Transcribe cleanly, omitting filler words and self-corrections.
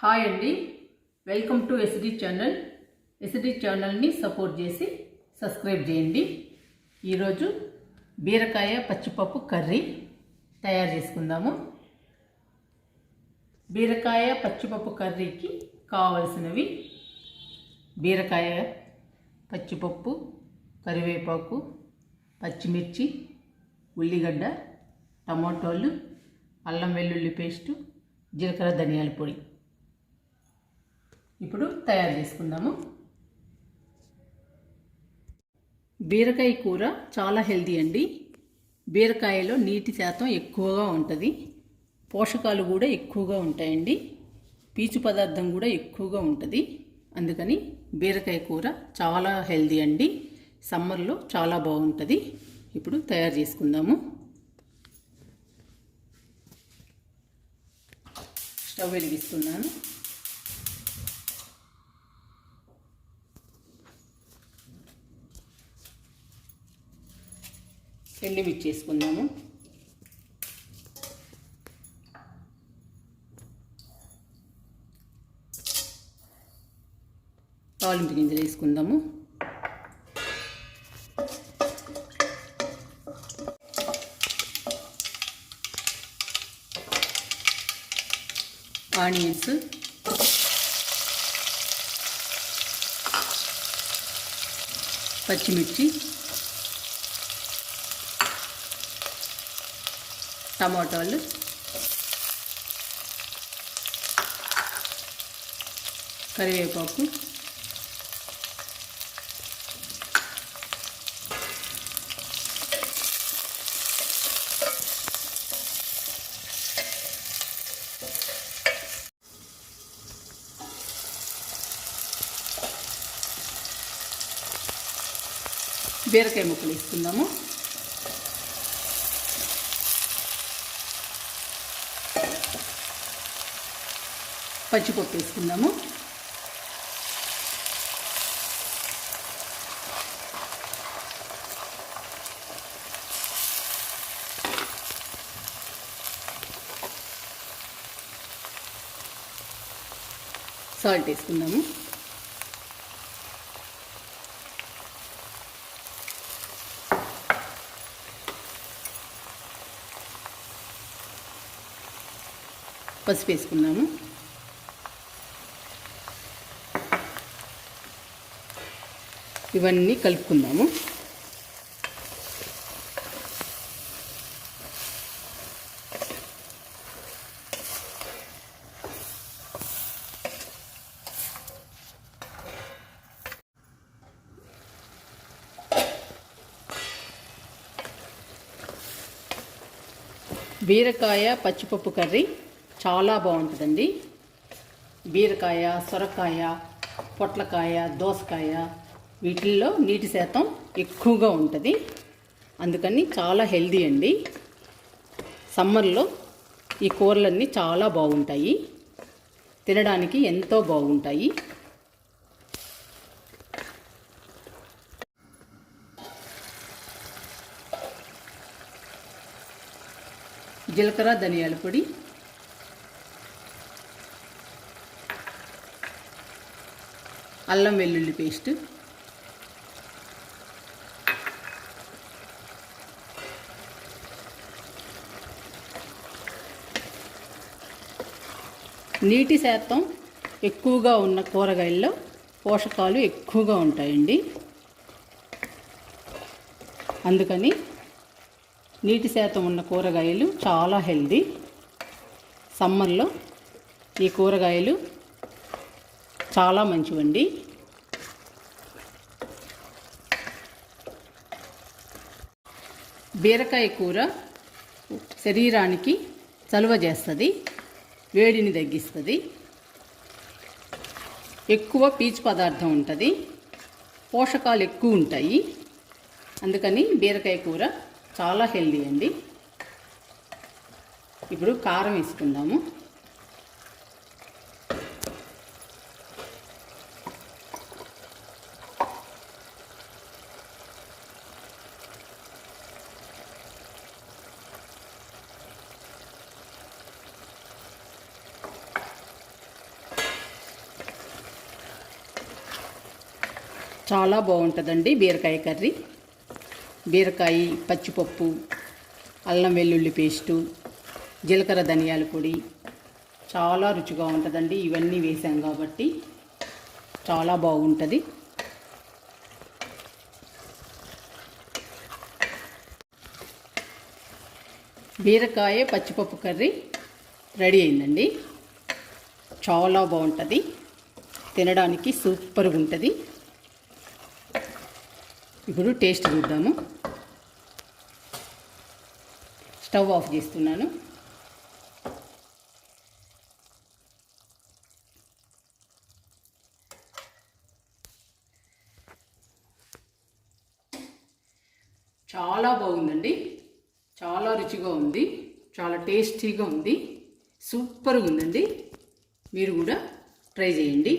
Hi అండి, welcome to SD channel. SD ఛానల్ని support చేసి సబ్స్క్రైబ్ చేయండి. ఈరోజు బీరకాయ పచ్చిపప్పు కర్రీ తయారు చేసుకుందాము. బీరకాయ పచ్చిపప్పు కర్రీకి కావలసినవి: బీరకాయ, పచ్చిపప్పు, కరివేపాకు, పచ్చిమిర్చి, ఉల్లిగడ్డ, టమాటోలు, అల్లం వెల్లుల్లి పేస్టు, జీలకర్ర ధనియాల పొడి. ఇప్పుడు తయారు చేసుకుందాము. బీరకాయ కూర చాలా హెల్తీ అండి. బీరకాయలో నీటి శాతం ఎక్కువగా ఉంటుంది, పోషకాలు కూడా ఎక్కువగా ఉంటాయండి, పీచు పదార్థం కూడా ఎక్కువగా ఉంటుంది. అందుకని బీరకాయ కూర చాలా హెల్తీ అండి. సమ్మర్లో చాలా బాగుంటుంది. ఇప్పుడు తయారు చేసుకుందాము. స్టవ్ వెలిగిస్తున్నాను. ఎండుమిర్చి వేసుకుందాము. తాలింపు గింజలు వేసుకుందాము. ఆనియన్స్, పచ్చిమిర్చి, టమాటాలు, కరివేపాకు, బీరకాయ ముక్కలు వేసుకుందాము. పచ్చిపప్పు వేసుకుందాము. సాల్ట్ వేసుకుందాము. పసుపు వేసుకుందాము. ఇవన్నీ కలుపుకుందాము. బీరకాయ పచ్చిపప్పు కర్రీ చాలా బాగుంటుందండి. బీరకాయ, సొరకాయ, పొట్లకాయ, దోసకాయ వీటిల్లో నీటి శాతం ఎక్కువగా ఉంటుంది. అందుకని చాలా హెల్దీ అండి. సమ్మర్లో ఈ కూరలన్నీ చాలా బాగుంటాయి, తినడానికి ఎంతో బాగుంటాయి. జీలకర్ర ధనియాల పొడి, అల్లం వెల్లుల్లి పేస్ట్, నీటి శాతం ఎక్కువగా ఉన్న కూరగాయల్లో పోషకాలు ఎక్కువగా ఉంటాయండి. అందుకని నీటి శాతం ఉన్న కూరగాయలు చాలా హెల్దీ. సమ్మర్లో ఈ కూరగాయలు చాలా మంచివండి. బీరకాయ కూర శరీరానికి చలువ చేస్తుంది, వేడిని తగ్గిస్తుంది, ఎక్కువ పీచు పదార్థం ఉంటుంది, పోషకాలు ఎక్కువ ఉంటాయి. అందుకని బీరకాయ కూర చాలా హెల్దీ అండి. ఇప్పుడు కారం వేసుకుందాము. చాలా బాగుంటుందండి బీరకాయ కర్రీ. బీరకాయ, పచ్చిపప్పు, అల్లం వెల్లుల్లి పేస్టు, జీలకర్ర ధనియాల పొడి చాలా రుచిగా ఉంటుందండి. ఇవన్నీ వేసాం కాబట్టి చాలా బాగుంటుంది. బీరకాయ పచ్చిపప్పు కర్రీ రెడీ అయిందండి. చాలా బాగుంటుంది, తినడానికి సూపర్గా ఉంటుంది. ఇప్పుడు టేస్ట్ చూద్దాము. స్టవ్ ఆఫ్ చేస్తున్నాను. చాలా బాగుందండి, చాలా రుచిగా ఉంది, చాలా టేస్టీగా ఉంది, సూపర్గా ఉందండి. మీరు కూడా ట్రై చేయండి.